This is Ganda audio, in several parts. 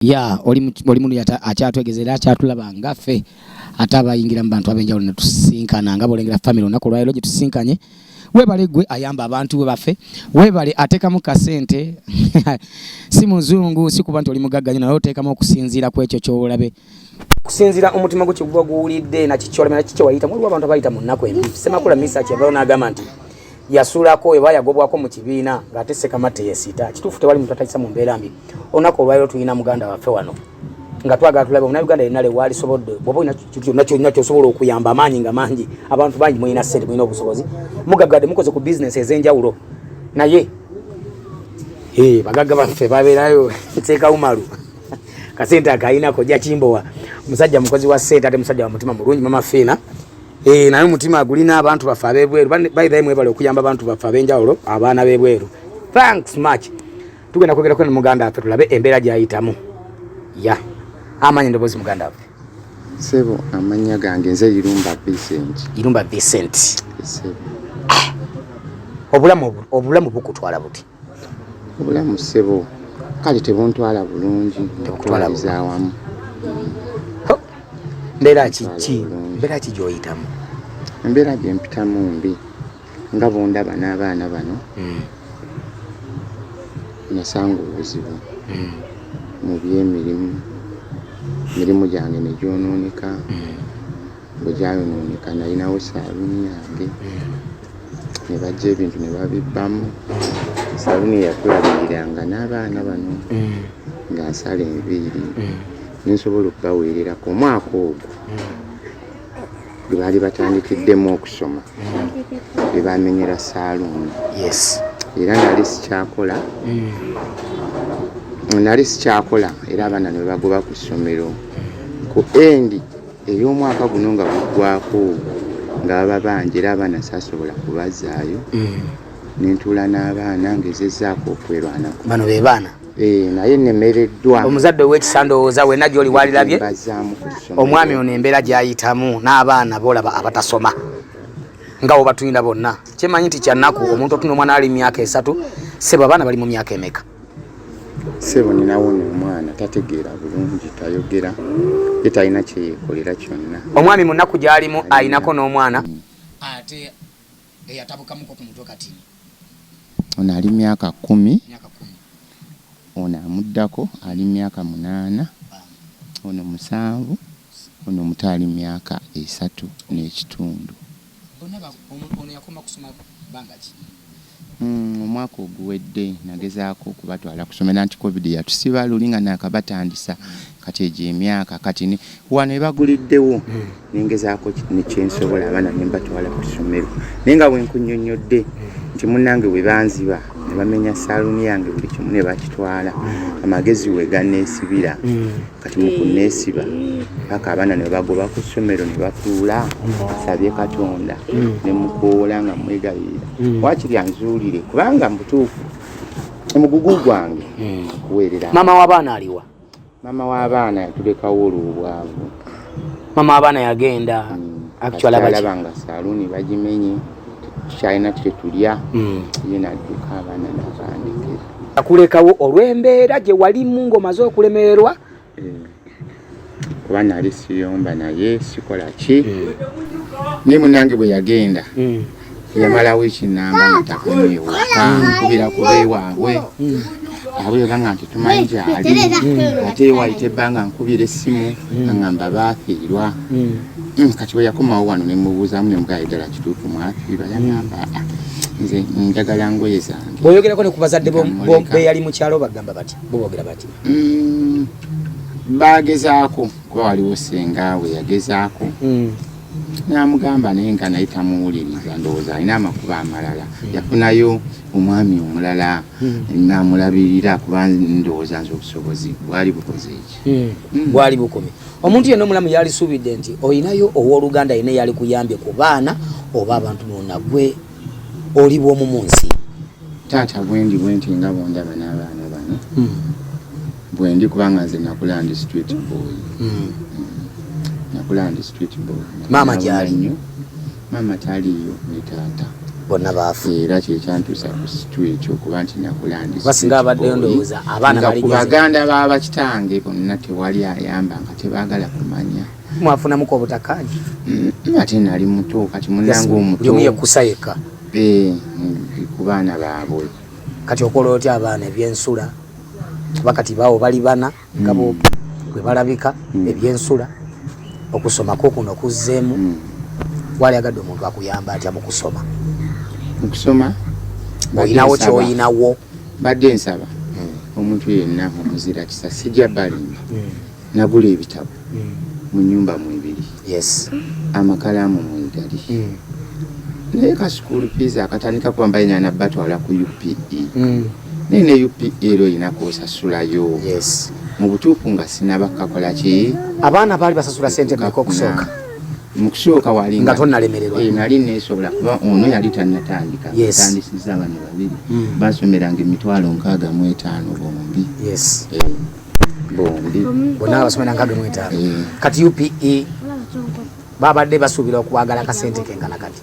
Ya oli mundu akyatwegezera akyatulaba ngaffe atabayingira mu bantu abenjawulo ne tusinkana nga bolengera family onako lwayo gye tusinkanye webale gwe ayamba abantu we baffe webale atekamu kasente si muzungu si kuba nti oli mugagganyo naye otekamu okusinziira ku ekyo ky'olabe kusinziira omutima gwo kiguba guwulidde na kikyolema kikyo wayita muliwo abantu abayita mu nnaku embi Semakula Misa kyavayo n'agamba nti yasulako eba yagobwako mu kibiina ng'ate Sekamate yesiita kituufu tewali muntu atayisa mu mbeera mbi onako olwayo tulina muganda waffe wano nga twagala tulabe Munnayuganda yenna le waali sobodde bw'oba olina kyonna kyonna ky'osobola okuyamba amaanyi nga mangi abantu bangi mulina ssente mulina obusobozi mugagadde mukoze ku bizinesi ez'enjawulo naye bagagga baffe babeerayo Teekawumalu kasente akayinako jja Kimbowa musajja mukozi wa ssente ate musajja wa mutima mulungi Mama Fiina naye mutima gulina abantu baffe ab'ebweru bayidhayo mwebale okuyamba abantu baffe ab'enjawulo abaana b'ebweru thanks much tugenda kwogerako ne muganda waffe tulabe embeera gy'ayitamu amanyi ndoboozi muganda waffe Sebo amanya gange nze Irumba Vincent Sebo obulamu bukutwala buti obulamu Sebo kale tebuntwala bulungi tebukutwaliza awamu mbeera ki gy'oyitamu embeera gye mpitamu mbi nga bondaba n'abaana bano nasanga obuzibu mu by'emirimu gyange ne gyonooneka bwe gyayonooneka nalinawo saaluuni yange ne bajja ebintu ne babibbamu saaluuni yatulabiriranga n'abaana bano nga nsala enviiri nensobola okubaweererako omwaka ogwo gwe baali batandikiddemu okusoma be bamenyera saaluuni era nali sikyakola era abaana ne bagoba ku ssomero ku endi ey'omwaka guno nga guggwako nga baba bangi era abaana saasobola kubazaayo nentuula n'abaana ngezezzaako okwerwanako bano be baana naye nemereddwa omuzadde w'ekisa ndowooza wenna gy'oli walirabye omwami ono embeera gy'ayitamu n'abaana boolaba abatasoma nga bo batuyina bonna kyemanyi nti kyannaku omuntu otuna omwana ali myaka 3 Sebo abaana bali mu myaka emeka Sebo ninawo omwana tategeera bulungi tayogera ye talina kyeyeekolera kyonna omwami mu nnaku gy'alimu ayinako n'omwana ate eyatabukamuko ku mutwe kati ono ali myaka 10 ono amuddako ali myaka 8 ono 7 ono muto ali myaka 3 n'ekitundu ono yakoma kusoma banga ki omwaka oguwedde nagezaako okubatwala kusomera nti covid yatusiba luli nga nakabatandisa kati egyo emyaka kati wano ebaguliddewo nengezaako nekyensobola abaana nembatwala ku ssomero naye nga bwenkunnyonnyodde nti munnange bwe banziba ne bamenya saaluuni yange buli kimu ne bakitwala amagezi we ganeesibira kati mu kunneesiba paka abaana ne bagoba ku ssomero ne batuula asabye Katonda ne mukoola nga mwegayirira waakiri anzuulire kubanga mutuufu omugugu gwange kuweerera mama w'abaana aliwa mama w'abaana yatulekawo olw'obwavu mama w'abaana yagenda alabanga saaluuni bagimenye kyalina tetulya ye nadduka abaana n'abandekera akulekawo olw'embeera gye walimu ng'omaze okulemererwa kuba nali siyomba naye sikola ki ne munnange bwe yagenda yamalawo ekinamba nga takomyewo nkubira kuba ewaabwe abwe banga nti tumanyi gyali ate wayita ebbanga nkubira essimu aŋŋamba baafiirwa kati bwe yakomawo wano ne mubuuzaamu ne mugaye ddala kituufu mwafiirwa yaŋŋamba nze njagala ngoye zange bw'oyogerako ne ku bazadde be yali mu kyalo bagamba bati boogera bati bagezaako kuba waliwo sengaawe yagezaako namugamba naye nga naye tamuwuliriza ndowooza alina amakuba amalala yafunayo omwami omulala namulabirira kuba ndowooza nze obusobozi bwali bukoze eki bwali bukomye omuntu yenna omulamu yalisuubidde nti olinayo owooluganda yenna yali kuyambye ku baana oba abantu bonna gwe oli bw'omu mu nsi taata bwendi bwenti nga bondaba n'abaana bano bwendi kubanga nze nakulandi street boy nakulandi street boy mama gyali mama taliyo ne taata bonna baafu era kyekyantuusa ku situe ekyo okuba nti nakulandisa basinga abaddeyo ndowooza abaana bali baganda baba kitange bonna tewali ayamba nga tebaagala kumanya mwafunamuko obutakkaanya ate nali muto kati munnange omuto yomu yekkusa yekka ku baana baabwe kati okola otya abaana ebyensula kuba kati baawo bali bana nga bwe balabika ebyensula okusomako kuno kuzzeemu wali agadde omuntu akuyamba atya mu kusoma olinawo kyoyinawo badde nsaba omuntu yenna omuzira kisa sijja balimba nagula ebitabo mu nyumba mwebiri amakalamu mwegali naye ka school fees akatandika kwamba nyana batwala ku UPE naye ne UPE ero inako osasulayo mu butuufu nga sinabakakola ki abaana baali basasula sente mmeka okusooka mu kusooka wali nga tonnalemererwa nali neesobola kuba ono yali tannatandika tandisiza abaana babiri basomeranga 65,000 bombi bombi bonna basomera 65,000 kati UPE babadde basuubira okwagala akasente kengana kati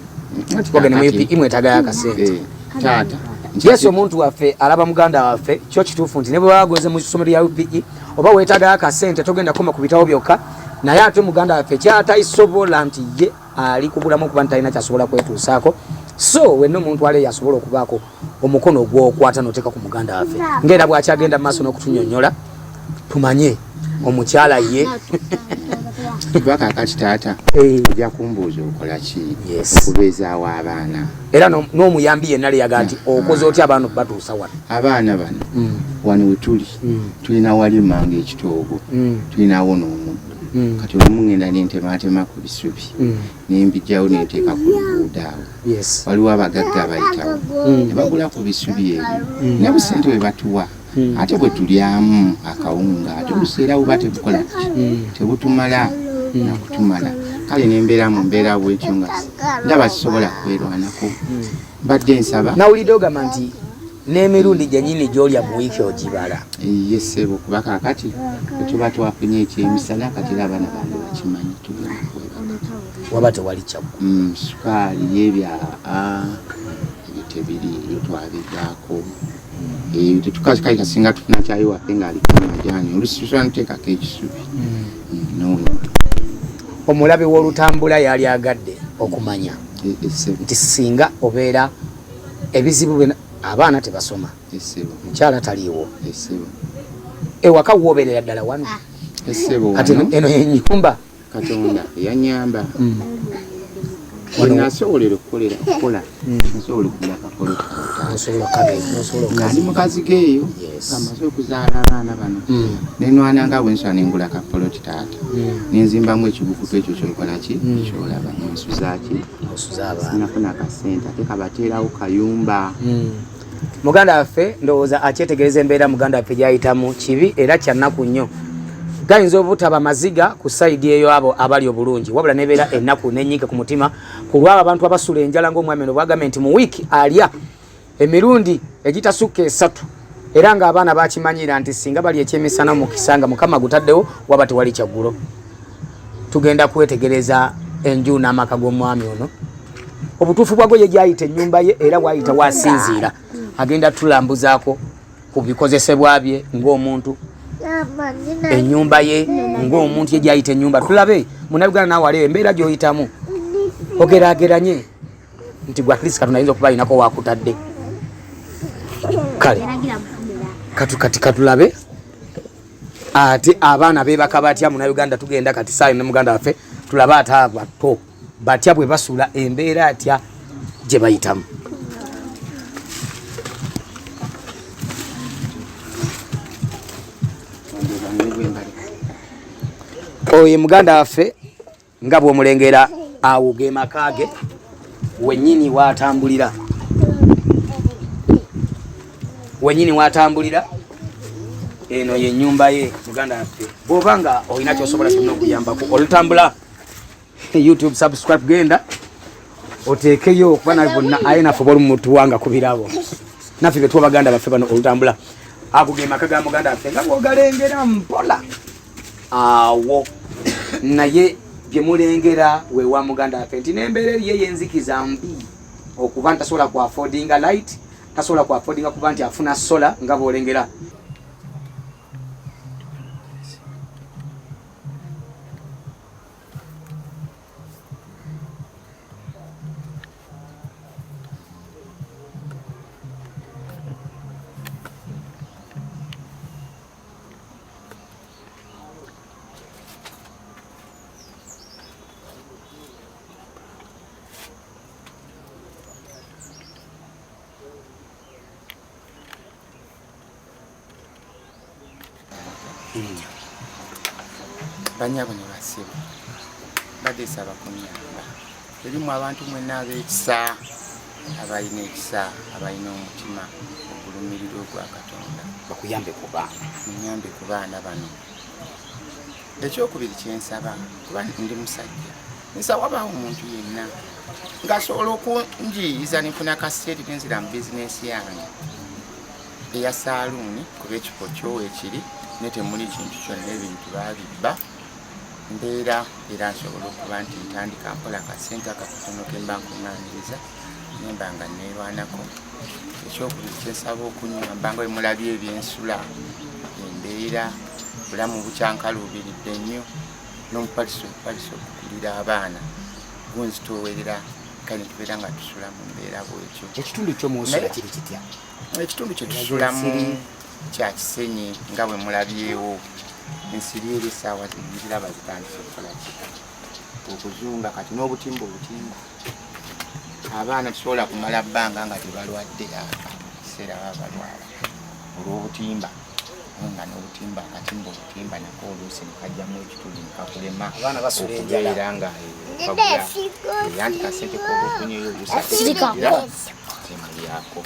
kogende mu UPE mwetagala akasente taata yesu omuntu waffe alaba muganda waffe kyo kituufu nti ne bwe bagoze mu ssomero lya UPE oba weetagala akasente togenda koma ku bitabo byokka naye ate muganda waffe kyatayisobola nti ye ali kubulamu okuba nti talina kyasobola kwetuusaako so wenna omuntu ale yasobola okubaako omukono ogwokwata noteeka ku muganda waffe ngaera bwakyagenda mu maaso n'okutunyonnyola tumanye omukyala ye baka kakitaata ojja kumbuuza okola ki okubeezaawo abaana era n'omuyambi yenna leyaga nti okoze otya abaana batuusa wano abaana bano wano we tuli tulina walimanga ekitoogo tulinawo n'omuddo kati olumu ngenda nentematema ku bisubi nembijjawo nenteeka ku luguudo awo waliwo abagagga abayitawo ne bagula ku bisubi ebyo ne busente bwe batuwa ate bwe tulyamu akawunga ate obuseera buba tebukola tebutumala nakutumala kale nembeera mu mbeera bwetyo nga ndaba kisobola kwerwanako mbadde nsaba nawulidde ogamba nti n'emirundi gyenyini gy'olya mu wiiki ogibala yesebo kuba kakati tuba twafunye ekyemisana kati era abaana bange bakimanyi waba tewali kyamu sukaali yebya ebyo tebiriyo twabivaako tetukazi kali kasinga tufuna kyayi waffe ng'aliko amajani olususa nteekako ekisubi omulabe w'olutambula yali agadde okumanya nti singa obeera ebizibu abaana tebasoma mukyala taliiwo ewaka woobeerera ddala wano kati eno yenyumba katonda yanyamba nasobolera okukola nsobola okugula akapoloti mukazi geeyo amaze okuzaala abaana bano nenwananga bwensula nengula akapoloti taata nenzimbamu ekibukutu ekyo kyokolaki kyolaba nensuzaki sinafuna akasente ate kabateerawo kayumba muganda waffe ndowooza akyetegereza embeera muganda waffe gyayitamu kibi era kyannaku nnyo gayinza obutaba maziga ku sayidi eyo abo abali obulungi wabula nebeera ennaku nenyiike ku mutima ku lwabo abantu abasula enjala ng'omwami ono bwagambye nti mu wiiki alya emirundi egitasukka 3 era ng'abaana bakimanyira nti singa bali ekyemisana mu kisanga mukama gutaddewo waba tewali kyaggulo tugenda kwetegereza enju n'amaka g'omwami ono obutuufu bwagwe ye gyayita ennyumba ye era bwayita wasinziira agenda tulambuzaako ku bikozesebwa bye ng'omuntu ennyumba ye ng'omuntu ye gyayita ennyumba tulabe munabigana naawe alewo embeera gy'oyitamu ogeraageranye nti gwe atlist katonda ayinza okuba alinako wakutadde kale kati katulabe ate abaana beebaka batya munayuganda tugenda kati saayi ne muganda waffe tulabe ate abato batya bwe basula embeera atya gye bayitamu oyo muganda waffe nga bw'omulengera awo ge maka ge wennyini watambulira eno ye nnyumba ye muganda waffe bw'oba nga olina kyosobola kyonna okuyambako olutambula YouTube subscribe genda oteekeyo okuba nawe bonna aye naffe boli mutuwanga ku birabo naffe be twabaganda baffe bano olutambula ago ge maka ga muganda waffe nga bw'ogalengera mpola awo naye gye mulengera wewa muganda waffe nti n'embeera eriyo yenzikiza mbi okuba nti tasobola ku affordinga light, tasobola ku affordinga kuba nti afuna solar nga bwolengera. Banyabo ne basiba badesaba kunyamba erimu abantu mwenna ab'ekisa abalina ekisa abalina omutima ogulumirira ogwa Katonda bakuyambe ku baana, munyambe ku baana bano. Ekyokubiri kyensaba kuba ndi musajja nsaba wabawo omuntu yenna ng'asobola okunjiyiza nefuna kaseeti nenzira mu bizinesi yange eya saaluuni kuba ekifo kyo ekiri ne temuli kintu kyonna ebintu babibba mbeera era nsobola okuba nti ntandika mpola akasente akatono ke mba nkuŋŋaanyiriza nemba nga neerwanako. Ekyokubiri kyensaba okunyamba nga bwemulabye ebyensula embeera bulamu bukyankaluubiridde nnyo n'omupaliso okukulira abaana gunzitoowerera kale tubeera nga tusula mu mbeera bwekyo. Ekitundu ky'omusula kiri kitya? Ekitundu kye tusulamu kya kisenyi nga bwe mulabyewo. Ensiri eri essaawa ziraba zitandise okukola ki okuzunga kati n'obutimba abaana tusobola kumala bbanga nga tebalwadde kiseera baba balwala olw'obutimba nga n'obutimba akatimba obutimba nako oluusi nekajjamu ekitundu nekakulema okubeera nga era nti kasente kobufunyeyo oluusi temulyako.